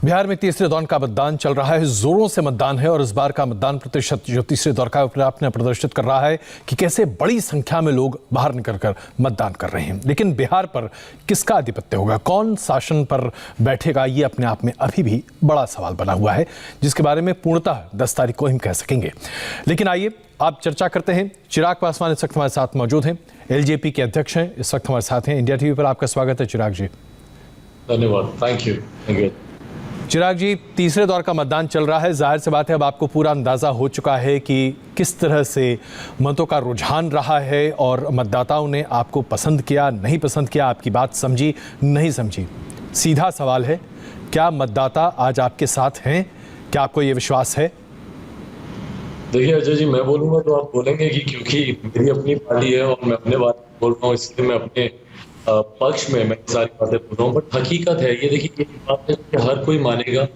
बिहार में तीसरे दौर का मतदान चल रहा है। जोरों से मतदान है और इस बार का मतदान प्रतिशत जो तीसरे दौर का अपने प्रदर्शित कर रहा है कि कैसे बड़ी संख्या में लोग बाहर निकलकर मतदान कर रहे हैं। लेकिन बिहार पर किसका आधिपत्य होगा, कौन शासन पर बैठेगा, ये अपने आप में अभी भी बड़ा सवाल बना हुआ है, जिसके बारे में पूर्णतः 10 तारीख को हम कह सकेंगे। लेकिन आइए आप चर्चा करते हैं। चिराग पासवान इस वक्त हमारे साथ मौजूद हैं, एलजेपी के अध्यक्ष हैं, इस वक्त हमारे साथ हैं। इंडिया टीवी पर आपका स्वागत है चिराग जी। धन्यवाद, थैंक यू। चिराग जी, तीसरे दौर का मतदान चल रहा है। जाहिर सी बात है अब आपको पूरा अंदाजा हो चुका है कि किस तरह से मतों का रुझान रहा है और मतदाताओं ने आपको पसंद किया, नहीं पसंद किया, आपकी बात समझी, नहीं समझी। सीधा सवाल है, क्या मतदाता आज आपके साथ हैं? क्या आपको ये विश्वास है? देखिए अजय जी, मैं बोलूंगा तो आप बोलेंगे कि क्योंकि मेरी अपनी पार्टी है और मैं अपने बात बोल रहा हूँ, इसलिए मैं अपने पक्ष में मैं सारी बातें बोल रहा हूँ। बट हकीकत है ये, देखिए ये बात है कि हर कोई मानेगा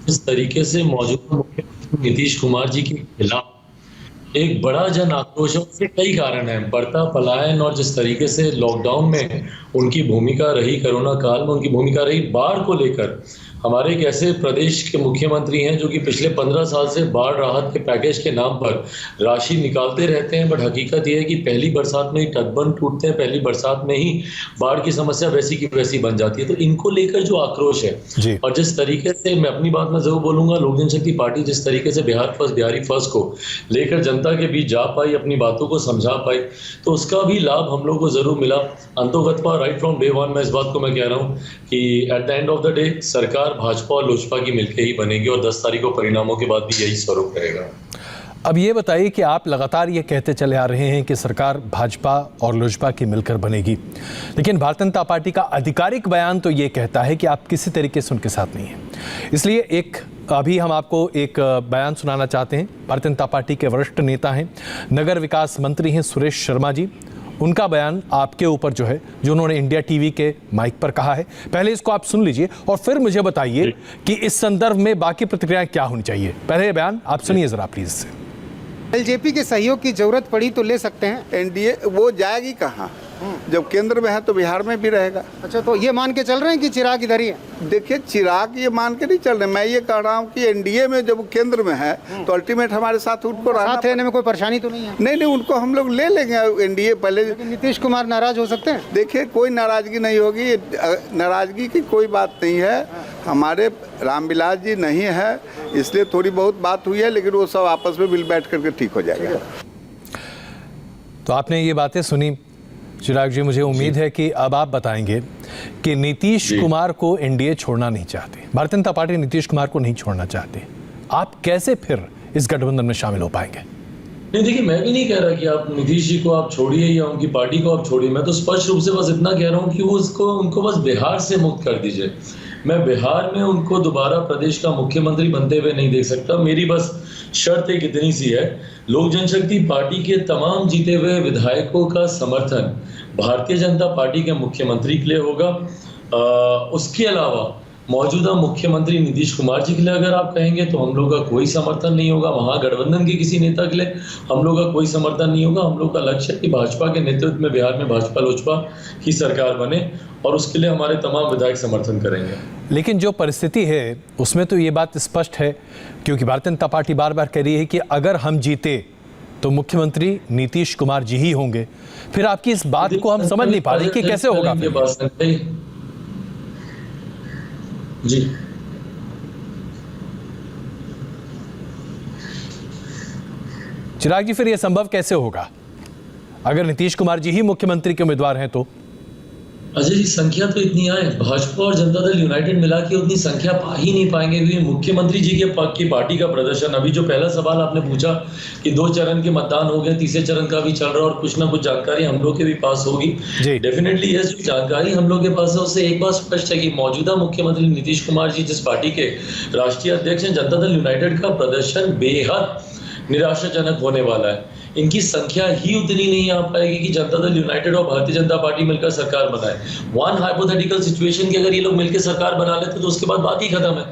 जिस तरीके से मौजूदा मुख्यमंत्री नीतीश कुमार जी के खिलाफ एक बड़ा जन आक्रोश है। उसके कई कारण हैं, बढ़ता पलायन और जिस तरीके से लॉकडाउन में उनकी भूमिका रही, कोरोना काल में उनकी भूमिका रही, बाढ़ को लेकर हमारे एक ऐसे प्रदेश के मुख्यमंत्री हैं जो कि पिछले 15 साल से बाढ़ राहत के पैकेज के नाम पर राशि निकालते रहते हैं। बट हकीकत यह है कि पहली बरसात में ही तटबंध टूटते हैं, पहली बरसात में ही बाढ़ की समस्या वैसी की वैसी बन जाती है। तो इनको लेकर जो आक्रोश है और जिस तरीके से, मैं अपनी बात में जरूर बोलूंगा, लोक जनशक्ति पार्टी जिस तरीके से बिहार फर्स्ट, बिहारी फर्स्ट को लेकर जनता के बीच जा पाई, अपनी बातों को समझा पाई, तो उसका भी लाभ हम लोग को जरूर मिला। अंतोगत्वा राइट फ्रॉम डे वन मैं इस बात को मैं कह रहा हूँ कि at the end of the day सरकार भाजपा और लोजपा की मिलकर ही बनेगी और 10 तारीख को परिणामों के बाद भी यही स्वरूप रहेगा। अब ये बताइए कि आप लगातार ये कहते चले आ रहे हैं कि सरकार भाजपा और लोजपा की मिलकर बनेगी, लेकिन भारतीय जनता पार्टी का आधिकारिक बयान तो ये कहता है कि आप किसी तरीके से उनके साथ नहीं हैं। इसलिए अभी हम आपको एक बयान सुनाना चाहते हैं। भारतीय जनता पार्टी के वरिष्ठ नेता हैं, नगर विकास मंत्री हैं सुरेश शर्मा जी। उनका बयान आपके ऊपर जो है, जो उन्होंने इंडिया टीवी के माइक पर कहा है, पहले इसको आप सुन लीजिए और फिर मुझे बताइए कि इस संदर्भ में बाकी प्रतिक्रियाएं क्या होनी चाहिए। पहले ये बयान आप सुनिए जरा प्लीज। एलजेपी के सहयोग की जरूरत पड़ी तो ले सकते हैं। एनडीए वो जाएगी कहाँ, जब केंद्र में है तो बिहार में भी रहेगा। अच्छा, तो ये मान के चल रहे हैं कि चिराग इधर ही है? देखिए, चिराग ये मान के नहीं चल रहे। मैं ये कह रहा हूँ कि एनडीए में जब केंद्र में है तो अल्टीमेट हमारे साथ उनको रहने में कोई परेशानी तो नहीं है? नहीं, उनको हम लोग ले लेंगे एनडीए। पहले नीतीश कुमार नाराज हो सकते हैं? देखिए, कोई नाराजगी नहीं होगी, नाराजगी की कोई बात नहीं है। हमारे रामविलास जी नहीं है, इसलिए थोड़ी बहुत बात हुई है, लेकिन वो सब आपस में मिल बैठ करके ठीक हो जाएगा। तो आपने ये बातें सुनी चिराग जी, मुझे उम्मीद है कि अब आप बताएंगे कि नीतीश कुमार को एनडीए छोड़ना नहीं चाहते, भारतीय जनता पार्टी नीतीश कुमार को नहीं छोड़ना चाहते। आप कैसे फिर इस गठबंधन में शामिल हो पाएंगे? नहीं, देखिए मैं भी नहीं कह रहा कि आप नीतीश जी को आप छोड़िए या उनकी पार्टी को आप छोड़िए। मैं तो स्पष्ट रूप से बस इतना कह रहा हूँ कि वो उनको बस बिहार से मुक्त कर दीजिए। मैं बिहार में उनको दोबारा प्रदेश का मुख्यमंत्री बनते हुए नहीं देख सकता। मेरी बस शर्त एक इतनी सी है, लोक जनशक्ति पार्टी के तमाम जीते हुए विधायकों का समर्थन भारतीय जनता पार्टी के मुख्यमंत्री के लिए होगा। उसके अलावा मौजूदा मुख्यमंत्री नीतीश कुमार जी के लिए अगर आप कहेंगे तो हम लोग का कोई समर्थन नहीं होगा। महागठबंधन के किसी नेता के लिए हम लोग का कोई समर्थन नहीं होगा। हम लोग का लक्ष्य है कि भाजपा के नेतृत्व में बिहार में भाजपा लोजपा की सरकार बने और उसके लिए हमारे तमाम विधायक समर्थन करेंगे। लेकिन जो परिस्थिति है उसमें तो ये बात स्पष्ट है, क्योंकि भारतीय जनता पार्टी बार बार कह रही है कि अगर हम जीते तो मुख्यमंत्री नीतीश कुमार जी ही होंगे। फिर आपकी इस बात को हम समझ नहीं पा रहे कि कैसे होगा। जी, चिराग जी, फिर यह संभव कैसे होगा अगर नीतीश कुमार जी ही मुख्यमंत्री के उम्मीदवार हैं तो? अजय जी, संख्या तो इतनी आए, भाजपा और जनता दल यूनाइटेड मिला के उतनी संख्या पा ही नहीं पाएंगे। क्योंकि मुख्यमंत्री जी के पक्ष की पार्टी का प्रदर्शन, अभी जो पहला सवाल आपने पूछा कि 2 चरण के मतदान हो गए, तीसरे चरण का भी चल रहा है और कुछ ना कुछ जानकारी हम लोग के भी पास होगी। डेफिनेटली ये जो जानकारी हम लोग के पास है उससे एक बात स्पष्ट है कि मौजूदा मुख्यमंत्री नीतीश कुमार जी जिस पार्टी के राष्ट्रीय अध्यक्ष हैं, जनता दल यूनाइटेड का प्रदर्शन बेहद निराशाजनक होने वाला है। इनकी संख्या ही उतनी नहीं आ पाएगी कि जनता दल यूनाइटेड और भारतीय जनता पार्टी मिलकर सरकार बनाए। वन हाइपोथेटिकल सिचुएशन की अगर ये लोग मिलकर सरकार बना लेते तो उसके बाद बात ही खत्म है।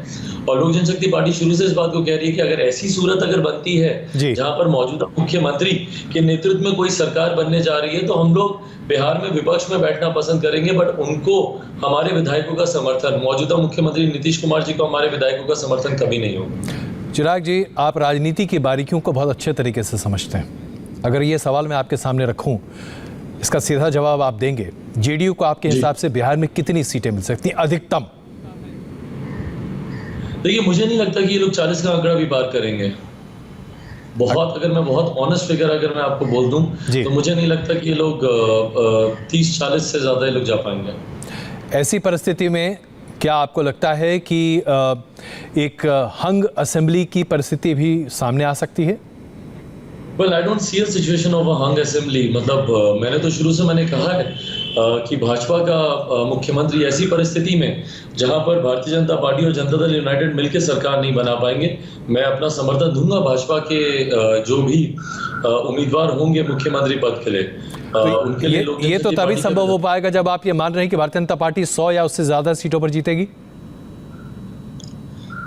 और लोक जनशक्ति पार्टी शुरू से इस बात को कह रही है कि अगर ऐसी सूरत अगर बनती है जहां पर मौजूदा मुख्यमंत्री के नेतृत्व में कोई सरकार बनने जा रही है तो हम लोग बिहार में विपक्ष में बैठना पसंद करेंगे, बट उनको हमारे विधायकों का समर्थन, मौजूदा मुख्यमंत्री नीतीश कुमार जी को हमारे विधायकों का समर्थन कभी नहीं होगा। चिराग जी, आप राजनीति की बारीकियों को बहुत अच्छे तरीके से समझते हैं। अगर ये सवाल मैं आपके सामने रखूं, इसका सीधा जवाब आप देंगे, जेडीयू को आपके हिसाब से बिहार में कितनी सीटें मिल सकती हैं अधिकतम? देखिए, मुझे नहीं लगता कि ये लोग 40 का आंकड़ा भी पार करेंगे। अगर मैं बहुत ऑनेस्ट फिगर अगर मैं आपको बोल दूं तो मुझे नहीं लगता कि ये लोग 30-40 से ज्यादा ये लोग जा पाएंगे। ऐसी परिस्थिति में क्या आपको लगता है कि एक हंग असेंबली की परिस्थिति भी सामने आ सकती है? Well, I don't see a situation of a hung assembly। मतलब मैंने तो शुरू से मैंने कहा है कि भाजपा का मुख्यमंत्री ऐसी परिस्थिति में जहां पर भारतीय जनता पार्टी और जनता दल यूनाइटेड मिलकर सरकार नहीं बना पाएंगे, मैं अपना समर्थन दूंगा भाजपा के जो भी उम्मीदवार होंगे मुख्यमंत्री पद के लिए। उनके लिए ये तो तभी संभव हो पाएगा जब आप ये मान रहे हैं कि भारतीय जनता पार्टी 100 या उससे ज्यादा सीटों पर जीतेगी।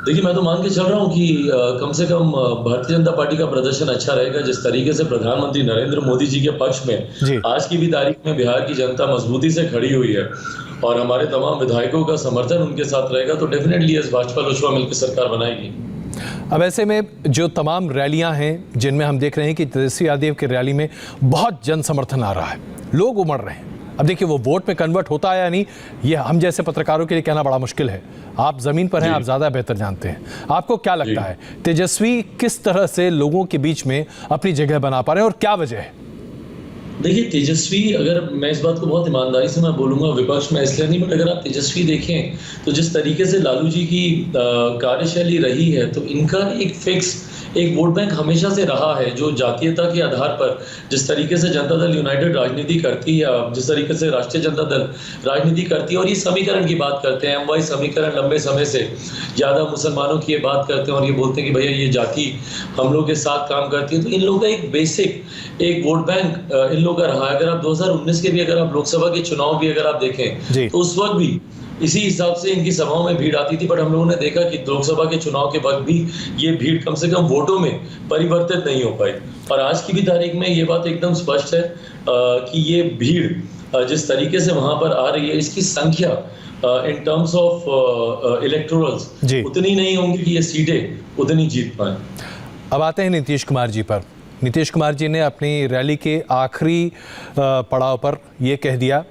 देखिए, मैं तो मान के चल रहा हूँ कि कम से कम भारतीय जनता पार्टी का प्रदर्शन अच्छा रहेगा। जिस तरीके से प्रधानमंत्री नरेंद्र मोदी जी के पक्ष में आज की भी तारीख में बिहार की जनता मजबूती से खड़ी हुई है और हमारे तमाम विधायकों का समर्थन उनके साथ रहेगा, तो डेफिनेटली इस भाजपा लोजपा मिलकर सरकार बनाएगी। अब ऐसे में जो तमाम रैलियां हैं जिनमें हम देख रहे हैं कि तेजस्वी यादव की रैली में बहुत जन समर्थन आ रहा है, लोग उमड़ रहे हैं। अब देखिए वो वोट में कन्वर्ट होता है या नहीं, ये हम जैसे पत्रकारों के लिए कहना बड़ा मुश्किल है। आप जमीन पर हैं, आप ज्यादा बेहतर जानते हैं। आपको क्या लगता है तेजस्वी किस तरह से लोगों के बीच में अपनी जगह बना पा रहे हैं और क्या वजह है? देखिए, तेजस्वी, अगर मैं इस बात को बहुत ईमानदारी से मैं बोलूंगा, विपक्ष में इसलिए नहीं, बट अगर आप तेजस्वी देखें तो जिस तरीके से लालू जी की कार्यशैली रही है तो इनका एक फिक्स एक वोट बैंक हमेशा से रहा है जो जातीयता के आधार पर जिस तरीके से जनता दल यूनाइटेड राजनीति करती है, जिस तरीके से राष्ट्रीय जनता दल राजनीति करती है, और ये समीकरण की बात करते हैं, एमवाई समीकरण लंबे समय से ज़्यादा मुसलमानों की ये बात करते हैं और ये बोलते हैं कि भैया ये जाति हम लोग के साथ काम करती है, तो इन लोगों का एक बेसिक एक वोट बैंक इन लोगों का रहा है। अगर आप 2019 के भी अगर आप लोकसभा के चुनाव भी अगर आप देखें तो उस वक्त भी इसी हिसाब से इनकी सभाओं में भीड़ आती थी, बट हम लोगों ने देखा कि लोकसभा के चुनाव के वक्त भी ये भीड़ कम से कम वोटों में परिवर्तित नहीं हो पाई। और आज की भी तारीख में ये बात एकदम स्पष्ट है कि ये भीड़ जिस तरीके से वहां पर आ रही है, इसकी संख्या इन टर्म्स ऑफ इलेक्टोरल्स उतनी नहीं होंगी कि ये सीटें उतनी जीत पाए। अब आते हैं नीतीश कुमार जी पर। नीतीश कुमार जी ने अपनी रैली के आखिरी पड़ाव पर यह कह दिया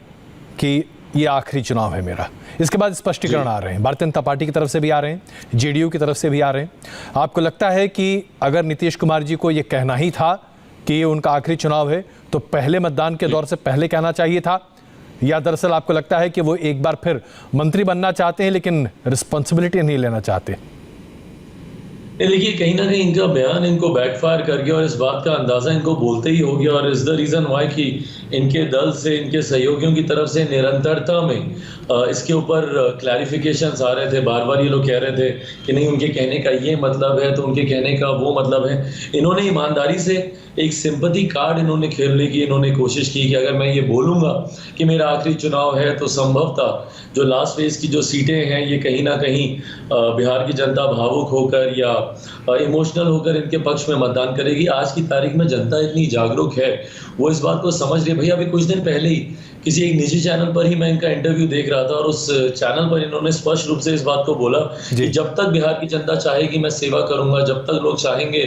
कि ये आखिरी चुनाव है मेरा। इसके बाद स्पष्टीकरण आ रहे हैं, भारतीय जनता पार्टी की तरफ से भी आ रहे हैं, जेडीयू की तरफ से भी आ रहे हैं। आपको लगता है कि अगर नीतीश कुमार जी को ये कहना ही था कि ये उनका आखिरी चुनाव है तो पहले मतदान के दौर से पहले कहना चाहिए था, या दरअसल आपको लगता है कि वो एक बार फिर मंत्री बनना चाहते हैं लेकिन रिस्पॉन्सिबिलिटी नहीं लेना चाहते? देखिए, कहीं ना कहीं इनका बयान इनको बैकफायर कर गया और इस बात का अंदाजा इनको बोलते ही हो गया, और इज द रीजन व्हाई कि इनके दल से, इनके सहयोगियों की तरफ से निरंतरता में इसके ऊपर क्लैरिफिकेशंस आ रहे थे। बार बार ये लोग कह रहे थे कि नहीं, उनके कहने का ये मतलब है तो उनके कहने का वो मतलब है। इन्होंने ईमानदारी से एक सिंपैथी कार्ड इन्होंने खेलने की इन्होंने कोशिश की कि अगर मैं ये बोलूंगा कि मेरा आखिरी चुनाव है तो संभवतः जो लास्ट फेज की जो सीटें हैं ये कहीं ना कहीं बिहार की जनता भावुक होकर या इमोशनल होकर इनके पक्ष में मतदान करेगी। आज की तारीख में जनता इतनी जागरूक है, वो इस बात को समझ रही है। भैया अभी कुछ दिन पहले ही किसी एक निजी चैनल पर ही मैं इनका इंटरव्यू देख रहा था और उस चैनल पर इन्होंने स्पष्ट रूप से इस बात को बोला कि जब तक बिहार की जनता चाहेगी मैं सेवा करूंगा, जब तक लोग चाहेंगे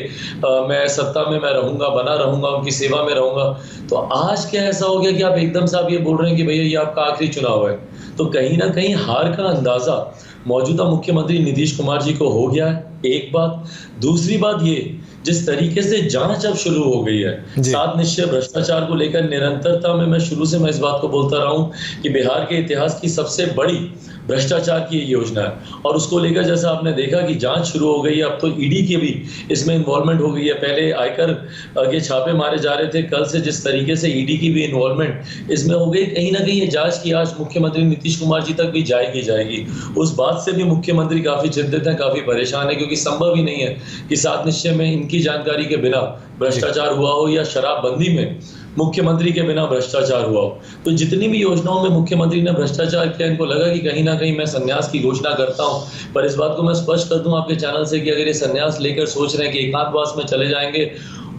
मैं सत्ता में मैं रहूंगा, बना रहूंगा, उनकी सेवा में रहूंगा। तो आज क्या ऐसा हो गया कि आप एकदम से आप ये बोल रहे हैं कि भैया ये आपका आखिरी चुनाव है? तो कहीं ना कहीं हार का अंदाजा मौजूदा मुख्यमंत्री नीतीश कुमार जी को हो गया है, एक बात। दूसरी बात ये, जिस तरीके से जांच अब शुरू हो गई है 7 निश्चय भ्रष्टाचार को लेकर निरंतरता में, मैं शुरू से मैं इस बात को बोलता रहा हूं कि बिहार के इतिहास की सबसे बड़ी भ्रष्टाचार की योजना है और उसको लेकर जैसा आपने देखा कि जांच शुरू हो गई है। अब तो ईडी की भी इसमें इन्वॉल्वमेंट हो गई है। पहले आयकर के छापे मारे जा रहे थे, कल से जिस तरीके से ईडी की भी इन्वॉल्वमेंट इसमें हो गई, कहीं ना कहीं ये जांच की आज मुख्यमंत्री नीतीश कुमार जी तक भी जाएगी। उस बात से भी मुख्यमंत्री काफी चिंतित हैं, काफी परेशान है, क्योंकि संभव ही नहीं है कि 7 निश्चय में इनकी जानकारी के बिना भ्रष्टाचार हुआ हो या शराबबंदी में मुख्यमंत्री के बिना भ्रष्टाचार हुआ हो। तो जितनी भी योजनाओं में मुख्यमंत्री ने भ्रष्टाचार किया, इनको लगा कि कहीं ना कहीं मैं संन्यास की घोषणा करता हूं। पर इस बात को मैं स्पष्ट कर दूं आपके चैनल से कि अगर ये संन्यास लेकर सोच रहे हैं कि एकांतवास में चले जाएंगे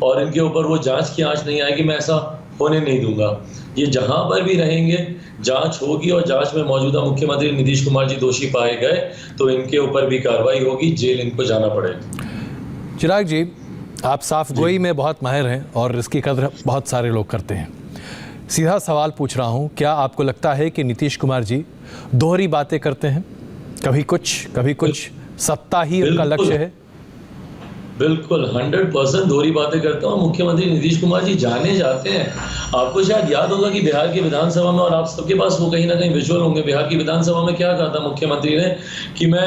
और इनके ऊपर वो जांच की आंच नहीं आएगी, मैं ऐसा होने नहीं दूंगा। ये जहां पर भी रहेंगे जांच होगी और जांच में मौजूदा मुख्यमंत्री नीतीश कुमार जी दोषी पाए गए तो इनके ऊपर भी कार्रवाई होगी, जेल इनको जाना पड़ेगा। चिराग जी, आप साफ गोई में बहुत माहिर हैं और इसकी कदर बहुत सारे लोग करते हैं। सीधा सवाल पूछ रहा हूं, क्या आपको लगता है कि नीतीश कुमार जी दोहरी बातें करते हैं? कभी कुछ सत्ता ही उनका लक्ष्य है? बिल्कुल 100% दोहरी बातें करता हूँ। मुख्यमंत्री नीतीश कुमार जी जाने जाते हैं। आपको शायद याद होगा कि बिहार की विधानसभा में, और आप सबके पास वो कहीं ना कहीं विजुअल होंगे, बिहार की विधानसभा में क्या कहा था मुख्यमंत्री ने कि मैं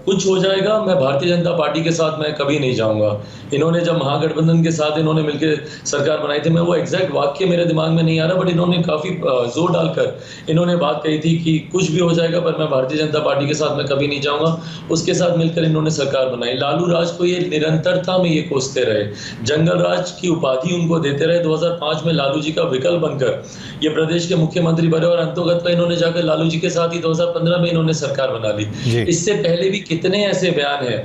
कुछ हो जाएगा, मैं भारतीय जनता पार्टी के साथ मैं कभी नहीं जाऊंगा। इन्होंने जब महागठबंधन के साथ इन्होंने मिलकर सरकार बनाई थी, मैं वो एग्जैक्ट वाक्य मेरे दिमाग में नहीं आ रहा, बट इन्होंने काफी जोर डालकर इन्होंने बात कही थी कि कुछ भी हो जाएगा पर मैं भारतीय जनता पार्टी के साथ मैं कभी नहीं जाऊंगा। उसके साथ मिलकर इन्होंने सरकार बनाई। लालू राज को ये निरंतरता में ये कोसते रहे, जंगल राज की उपाधि उनको देते रहे। 2005 में लालू जी का विकल्प बनकर ये प्रदेश के मुख्यमंत्री बने और अंतोगत में इन्होंने जाकर लालू जी के साथ ही 2015 में इन्होंने सरकार बना ली। इससे पहले भी कितने ऐसे बयान हैं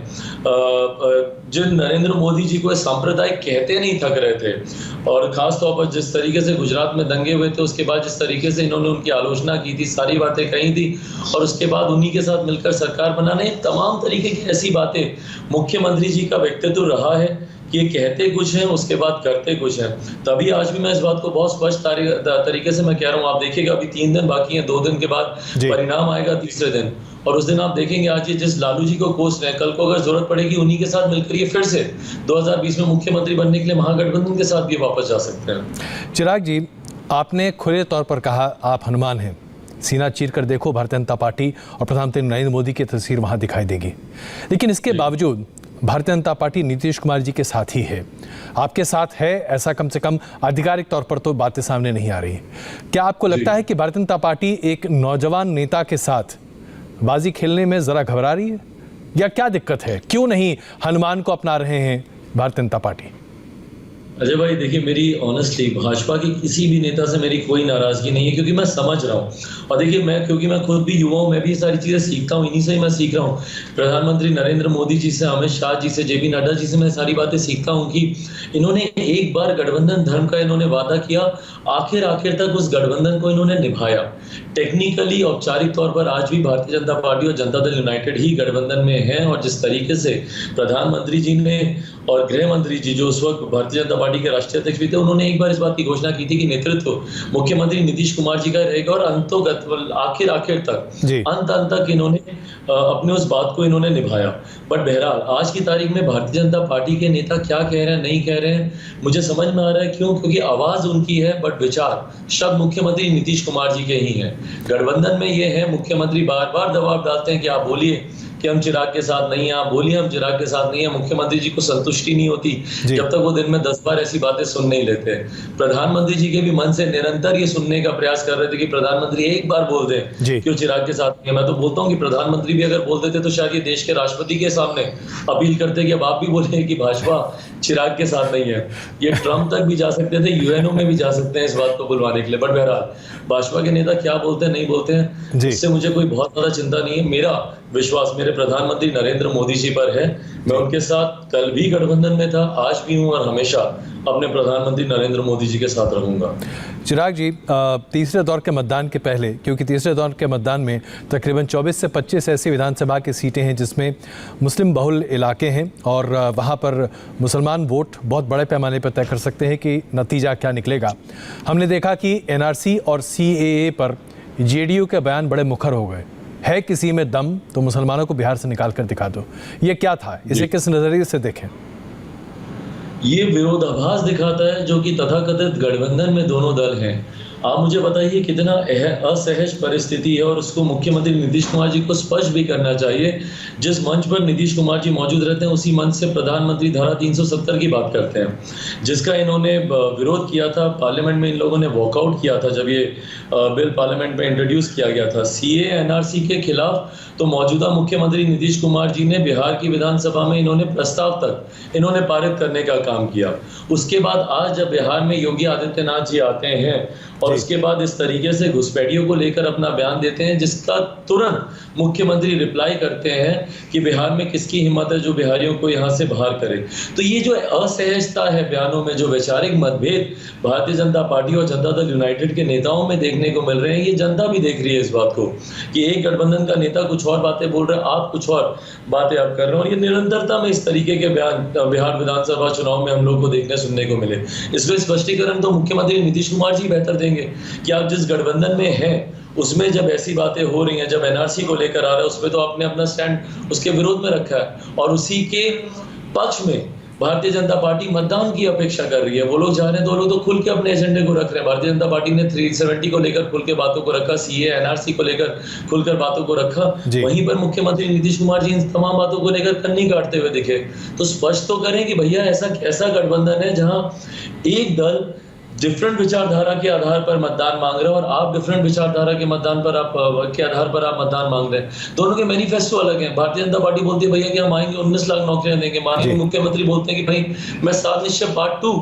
जिन नरेंद्र मोदी जी को सांप्रदायिक कहते नहीं थक रहे थे। और खास तौर पर जिस तरीके से गुजरात में दंगे हुए थे, उसके बाद जिस तरीके से इन्होंने उनकी आलोचना की थी, सारी बातें कही थी, और उसके बाद उन्हीं के साथ मिलकर सरकार बनाने, तमाम तरीके की ऐसी बातें मुख्यमंत्री जी का व्यक्तित्व रहा है कि ये कहते कुछ हैं, उसके बाद करते कुछ हैं। तभी आज भी मैं इस बात को बहुत स्पष्ट तरीके से मैं कह रहा हूँ। आप देखिएगा अभी 3 दिन बाकी हैं, 2 दिन के बाद परिणाम आएगा तीसरे दिन, और उस दिन आप देखेंगे आज ये जिस लालू जी को कोस रहे हैं, कल को अगर जरूरत पड़ेगी उन्हीं के साथ मिलकर ये फिर से 2020 में मुख्यमंत्री बनने के लिए महागठबंधन के साथ भी वापस जा सकते हैं। चिराग जी, आपने खुले तौर पर कहा आप हनुमान हैं, सीना चीर कर देखो, भारतीय जनता पार्टी और प्रधानमंत्री नरेंद्र मोदी की तस्वीर वहां दिखाई देगी। लेकिन इसके बावजूद भारतीय जनता पार्टी नीतीश कुमार जी के साथ ही है, आपके साथ है, ऐसा कम से कम आधिकारिक तौर पर तो बातें सामने नहीं आ रही। क्या आपको लगता है कि भारतीय जनता पार्टी एक नौजवान नेता के साथ बाजी खेलने में जरा घबरा रही है, या क्या दिक्कत है? क्यों नहीं हनुमान को अपना रहे हैं भारतीय जनता पार्टी? अजय भाई देखिए, मेरी ऑनेस्टली भाजपा की किसी भी नेता से मेरी कोई नाराजगी नहीं है, क्योंकि मैं समझ रहा हूँ। और देखिए क्योंकि मैं खुद भी युवा हूँ, मैं भी सारी चीजें सीखता हूँ, इन्हीं से ही मैं सीख रहा हूँ। प्रधानमंत्री नरेंद्र मोदी जी से, अमित शाह जी से, जेपी नड्डा जी से मैं सारी बातें सीखता हूँ कि इन्होंने एक बार गठबंधन धर्म का इन्होंने वादा किया, आखिर तक उस गठबंधन को इन्होंने निभाया। टेक्निकली औपचारिक तौर पर आज भी भारतीय जनता पार्टी और जनता दल यूनाइटेड ही गठबंधन में है। और जिस तरीके से प्रधानमंत्री जी ने और गृह मंत्री जी जो उस वक्त भारतीय जनता पार्टी के राष्ट्रीय अध्यक्ष भी थे, उन्होंने एक बार इस बात की घोषणा की थी कि नेतृत्व मुख्यमंत्री नीतीश कुमार जी का रहेगा, और अंतोगत आखिर तक अंत तक इन्होंने अपने उस बात को इन्होंने निभाया। बट बहरहाल आज की तारीख में भारतीय जनता पार्टी के नेता क्या कह रहे हैं, नहीं कह रहे हैं, मुझे समझ में आ रहा है। क्यों? क्योंकि आवाज उनकी है बट विचार शब्द मुख्यमंत्री नीतीश कुमार जी के ही हैं। गठबंधन में ये है, मुख्यमंत्री बार बार दबाव डालते हैं कि आप बोलिए कि हम चिराग के साथ नहीं हैं, आप बोलिए हम चिराग के साथ नहीं है। मुख्यमंत्री जी को संतुष्टि नहीं होती जब तक वो दिन में 10 बार ऐसी बातें सुन नहीं लेते। प्रधानमंत्री जी के भी मन से निरंतर ये सुनने का प्रयास कर रहे थे कि प्रधानमंत्री एक बार बोल दें कि वो चिराग के साथ नहीं है। मैं तो बोलता हूँ कि प्रधानमंत्री भी अगर बोल देते तो शायद ये देश के राष्ट्रपति के सामने अपील करते कि अब आप भी बोले कि भाजपा चिराग के साथ नहीं है। ये ट्रंप तक भी जा सकते थे, यूएनओ में भी जा सकते हैं इस बात को बुलवाने के लिए। बट बहरहाल भाजपा के नेता क्या बोलते हैं नहीं बोलते हैं, इससे मुझे कोई बहुत ज्यादा चिंता नहीं है। मेरा विश्वास मेरे प्रधानमंत्री नरेंद्र मोदी जी पर है। मैं उनके साथ कल भी गठबंधन में था, आज भी हूं, और हमेशा अपने प्रधानमंत्री नरेंद्र मोदी जी के साथ रहूंगा। चिराग जी, तीसरे दौर के मतदान के पहले, क्योंकि तीसरे दौर के मतदान में तकरीबन 24 से 25 ऐसी विधानसभा की सीटें हैं जिसमें मुस्लिम बहुल इलाके हैं, और वहाँ पर मुसलमान वोट बहुत बड़े पैमाने पर तय कर सकते हैं कि नतीजा क्या निकलेगा। हमने देखा कि एनआरसी और सीएए पर जेडीयू के बयान बड़े मुखर हो गए। है किसी में दम तो मुसलमानों को बिहार से निकाल कर दिखा दो। ये क्या था? इसे किस नजरिए से देखें? ये विरोधाभास दिखाता है जो कि तथाकथित गठबंधन में दोनों दल हैं। आप मुझे बताइए कितना असहज परिस्थिति है, और उसको मुख्यमंत्री नीतीश कुमार जी को स्पष्ट भी करना चाहिए। जिस मंच पर नीतीश कुमार जी मौजूद रहते हैं उसी मंच से प्रधानमंत्री धारा 370 की बात करते हैं, जिसका इन्होंने विरोध किया था पार्लियामेंट में। इन लोगों ने वॉकआउट किया था जब ये बिल पार्लियामेंट में इंट्रोड्यूस किया गया था सीए एनआरसी के खिलाफ। तो मौजूदा मुख्यमंत्री नीतीश कुमार जी ने बिहार की विधानसभा में इन्होंने प्रस्ताव तक इन्होंने पारित करने का काम किया। उसके बाद आज जब बिहार में योगी आदित्यनाथ जी आते हैं और उसके बाद इस तरीके से घुसपैठियों को लेकर अपना बयान देते हैं, जिसका तुरंत मुख्यमंत्री रिप्लाई करते हैं कि बिहार में किसकी हिम्मत है जो बिहारियों को यहाँ से बाहर करे। तो ये जो असहजता है बयानों में, जो वैचारिक मतभेद भारतीय जनता पार्टी और जनता दल यूनाइटेड के नेताओं में देखने को मिल रहे हैं, ये जनता भी देख रही है इस बात को कि एक गठबंधन का नेता कुछ और बातें बोल रहे हैं, आप कुछ और बातें आप कर रहे हो। और ये निरंतरता में इस तरीके के बयान बिहार विधानसभा चुनाव में हम लोग को देखने सुनने को मिले। इसमें स्पष्टीकरण तो मुख्यमंत्री नीतीश कुमार जी बेहतर देंगे कि आप जिस गठबंधन में हैं उसमें जब ऐसी बातें हो रही हैं, जब एनआरसी को लेकर आ रहा है, उसमें तो आपने अपना स्टैंड उसके विरोध में रखा है और उसी के पक्ष में भारतीय जनता पार्टी मतदान की अपेक्षा कर रही है। वो लोग जा रहे हैं तो लोग तो खुल के अपने एजेंडे को रख रहे हैं। भारतीय जनता पार्टी ने 370 को लेकर खुल के बातों को रखा, सीए एनआरसी को लेकर खुलकर बातों को रखा। वहीं पर मुख्यमंत्री नीतीश कुमार जी इन तमाम बातों को लेकर कन्नी काटते हुए दिखे। तो स्पष्ट तो करें कि भैया ऐसा गठबंधन है जहां एक दल डिफरेंट विचारधारा के आधार पर मतदान मांग रहे हैं और आप डिफरेंट विचारधारा के आधार पर आप मतदान मांग रहे हैं। दोनों के मैनिफेस्टो अलग हैं। भारतीय जनता पार्टी बोलती है भैया कि हम आएंगे 19 लाख नौकरियां देंगे, माननीय मुख्यमंत्री बोलते हैं कि भाई मैं 7 निश्चय पार्ट 2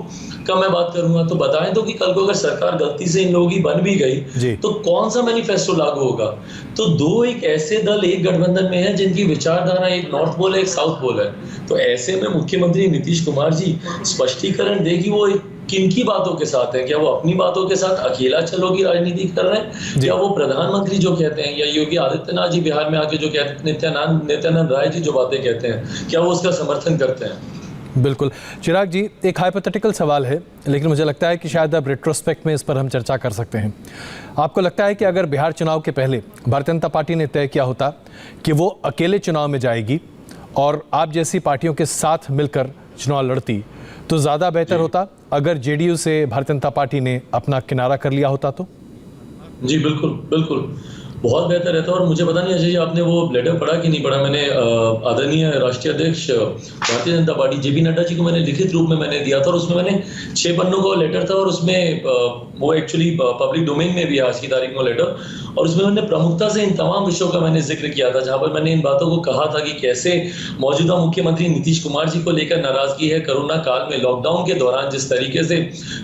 का मैं बात करूंगा। तो बताएं तो कि कल को अगर सरकार गलती से इन लोगों की बन भी गई तो कौन सा मैनिफेस्टो लागू होगा। तो दो एक ऐसे दल एक गठबंधन में है जिनकी विचारधारा एक नॉर्थ पोल है, एक साउथ पोल है। तो ऐसे में मुख्यमंत्री नीतीश कुमार जी स्पष्टीकरण दे कि वो किनकी बातों के साथ है। क्या वो अपनी बातों के साथ अकेला चलो की राजनीति कर रहे हैं, या वो प्रधानमंत्री जो कहते हैं, या योगी आदित्यनाथ जी बिहार में आके जो कहते हैं, नित्यानंद राय जी जो बातें कहते हैं, क्या वो उसका समर्थन करते हैं। बिल्कुल। चिराग जी, एक हाइपोथेटिकल सवाल है, लेकिन मुझे लगता है कि शायद अब रेट्रोस्पेक्ट में इस पर हम चर्चा कर सकते हैं। आपको लगता है कि अगर बिहार चुनाव के पहले भारतीय जनता पार्टी ने तय किया होता कि वो अकेले चुनाव में जाएगी और आप जैसी पार्टियों के साथ मिलकर चुनाव लड़ती, तो ज़्यादा बेहतर होता अगर जेडीयू से भारतीय जनता पार्टी ने अपना किनारा कर लिया होता तो? जी बिल्कुल बिल्कुल, बहुत बेहतर रहता। और मुझे पता नहीं अजय जी आपने वो लेटर पढ़ा कि नहीं पढ़ा। मैंने आदरणीय राष्ट्रीय अध्यक्ष भारतीय जनता पार्टी जेपी नड्डा जी को मैंने लिखित रूप में मैंने दिया था, और उसमें मैंने 6 पन्नों का लेटर था, और उसमें वो एक्चुअली पब्लिक डोमेन में भी आज की तारीख में लेटर, और उसमें मैंने प्रमुखता से इन तमाम विषयों का मैंने जिक्र किया था, जहां पर मैंने इन बातों को कहा था कि कैसे मौजूदा मुख्यमंत्री नीतीश कुमार जी को लेकर नाराजगी है। कोरोना काल में लॉकडाउन के दौरान जिस तरीके से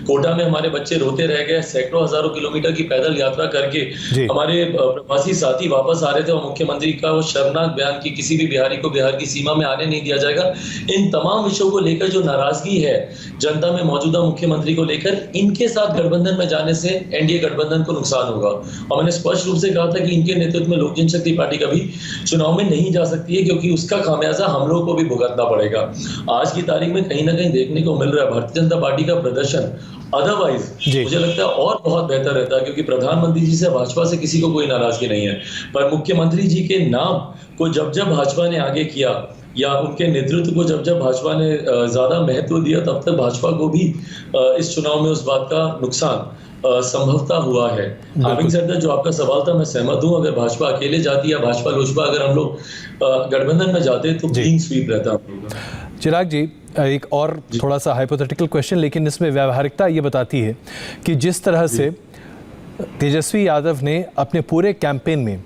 कोटा में हमारे बच्चे रोते रह गए, सैकड़ों हजारों किलोमीटर की पैदल यात्रा करके हमारे प्रवासी साथी वापस आ रहे थे, और मुख्यमंत्री का वो शर्मनाक बयान कि किसी भी बिहारी को बिहार की सीमा में आने नहीं दिया जाएगा। इन तमाम विषयों को लेकर जो नाराजगी है जनता में मौजूदा मुख्यमंत्री को लेकर, इनके साथ गठबंधन में जाने से एनडीए गठबंधन को नुकसान होगा। और मैंने स्पष्ट रूप से कहा था कि इनके नेतृत्व में लोक जनशक्ति पार्टी कभी चुनाव में नहीं जा सकती है, क्योंकि उसका खामियाजा हम लोगों को भी भुगतना पड़ेगा। आज की तारीख में कहीं ना कहीं देखने को मिल रहा है भारतीय जनता पार्टी का प्रदर्शन अदरवाइज मुझे लगता है और बहुत बेहतर रहता है, क्योंकि प्रधानमंत्री जी से भाजपा से किसी को कोई नाराजगी नहीं है, पर मुख्यमंत्री जी के नाम को जब जब भाजपा ने आगे किया या उनके नेतृत्व को जब जब भाजपा ने ज्यादा महत्व दिया, तब तक भाजपा को भी इस चुनाव में उस बात का नुकसान संभवता हुआ है। हैविंग सेड दैट, जो आपका सवाल था, मैं सहमत हूं। अगर भाजपा अकेले जाती या भाजपा लोजपा अगर हम लोग गठबंधन में जाते तो क्लीन स्वीप रहता। चिराग जी, एक और थोड़ा सा हाइपोथेटिकल क्वेश्चन, लेकिन इसमें व्यावहारिकता ये बताती है कि जिस तरह से तेजस्वी यादव ने अपने पूरे कैंपेन में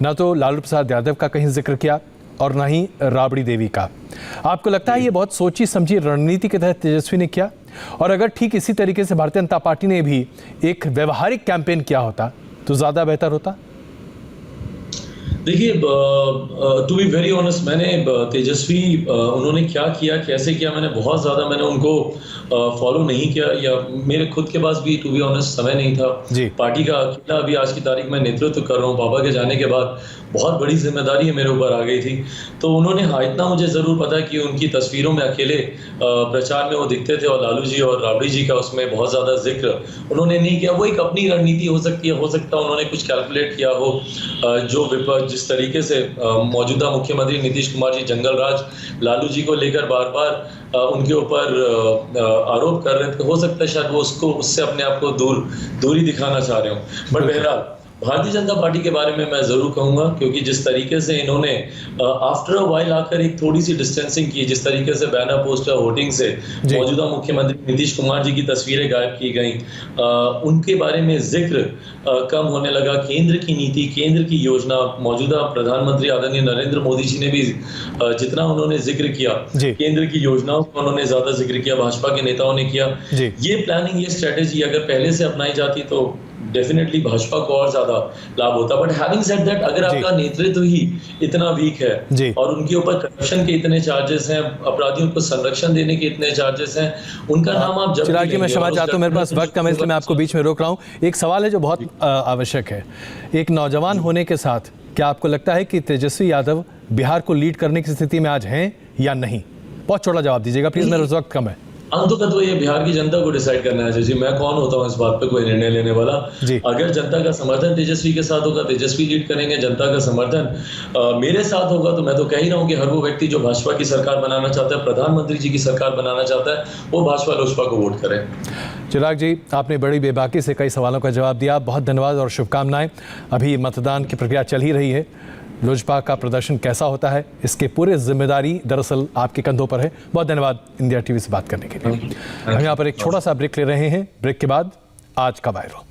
ना तो लालू प्रसाद यादव का कहीं जिक्र किया और ना ही राबड़ी देवी का, आपको लगता है ये बहुत सोची समझी रणनीति के तहत तेजस्वी ने किया? और अगर ठीक इसी तरीके से भारतीय जनता पार्टी ने भी एक व्यवहारिक कैंपेन किया होता तो ज़्यादा बेहतर होता? देखिए, टू बी वेरी ऑनेस्ट, मैंने तेजस्वी उन्होंने क्या किया, कैसे किया, बहुत ज़्यादा मैंने उनको फॉलो नहीं किया, या मेरे खुद के पास भी टू बी ऑनेस्ट समय नहीं था। पार्टी का अकेला अभी आज की तारीख में नेतृत्व कर रहा हूँ। पापा के जाने के बाद बहुत बड़ी जिम्मेदारी है मेरे ऊपर आ गई थी। तो उन्होंने, हाँ, इतना मुझे ज़रूर पता है कि उनकी तस्वीरों में अकेले प्रचार में वो दिखते थे, और लालू जी और राबड़ी जी का उसमें बहुत ज़्यादा जिक्र उन्होंने नहीं किया। वो एक अपनी रणनीति हो सकती है, हो सकता है उन्होंने कुछ कैलकुलेट किया हो, जिस तरीके से मौजूदा मुख्यमंत्री नीतीश कुमार जी जंगल राज लालू जी को लेकर बार बार उनके ऊपर आरोप कर रहे थे, हो सकता है शायद वो उससे अपने आप को दूरी दिखाना चाह रहे हो। बट बहरहाल भारतीय जनता पार्टी के बारे में मैं जरूर कहूंगा, क्योंकि जिस तरीके से इन्होंने आफ्टर अ वाइल आकर एक थोड़ी सी डिस्टेंसिंग की, जिस तरीके से बैनर पोस्टर वोटिंग से मौजूदा मुख्यमंत्री नीतीश कुमार जी की तस्वीरें गायब की गई, उनके बारे में जिक्र कम होने लगा। केंद्र की नीति, केंद्र की योजना, मौजूदा प्रधानमंत्री आदरणीय नरेंद्र मोदी जी ने भी जितना उन्होंने जिक्र किया, केंद्र की योजनाओं का उन्होंने ज्यादा जिक्र किया, भाजपा के नेताओं ने किया। ये प्लानिंग, ये स्ट्रेटेजी अगर पहले से अपनाई जाती तो डेफिनेटली भाजपा को और ज्यादा लाभ होता। बट हैविंग सेड दैट, अगर आपका नेतृत्व ही इतना वीक है और उनके ऊपर करप्शन के इतने चार्जेस हैं, अपराधियों को संरक्षण देने के इतने चार्जेस हैं, उनका नाम आप जब चिराग जी, मैं क्षमा चाहता हूं, मेरे पास वक्त कम है इसलिए मैं आपको बीच में रोक रहा हूं। एक सवाल है जो बहुत आवश्यक है। एक नौजवान होने के साथ क्या आपको लगता है कि तेजस्वी यादव बिहार को लीड करने की स्थिति में आज हैं या नहीं? बहुत छोटा जवाब दीजिएगा प्लीज, मेरा वक्त कम है। अंततः तो ये बिहार की जनता को डिसाइड करना है जी, मैं कौन होता हूँ इस बात पे कोई निर्णय लेने वाला। अगर जनता का समर्थन तेजस्वी के साथ होगा, तेजस्वी लीड करेंगे, जनता का समर्थन मेरे साथ होगा, तो मैं तो कह ही रहा हूँ कि हर वो व्यक्ति जो भाजपा की सरकार बनाना चाहता है, प्रधानमंत्री जी की सरकार बनाना चाहता है, वो भाजपा लोजपा को वोट करे। चिराग जी, आपने बड़ी बेबाकी से कई सवालों का जवाब दिया, बहुत धन्यवाद और शुभकामनाएं। अभी मतदान की प्रक्रिया चल ही रही है, लोजपा का प्रदर्शन कैसा होता है इसके पूरे जिम्मेदारी दरअसल आपके कंधों पर है। बहुत धन्यवाद इंडिया टीवी से बात करने के लिए। हम यहाँ पर एक छोटा सा ब्रेक ले रहे हैं, ब्रेक के बाद आज का वायरल।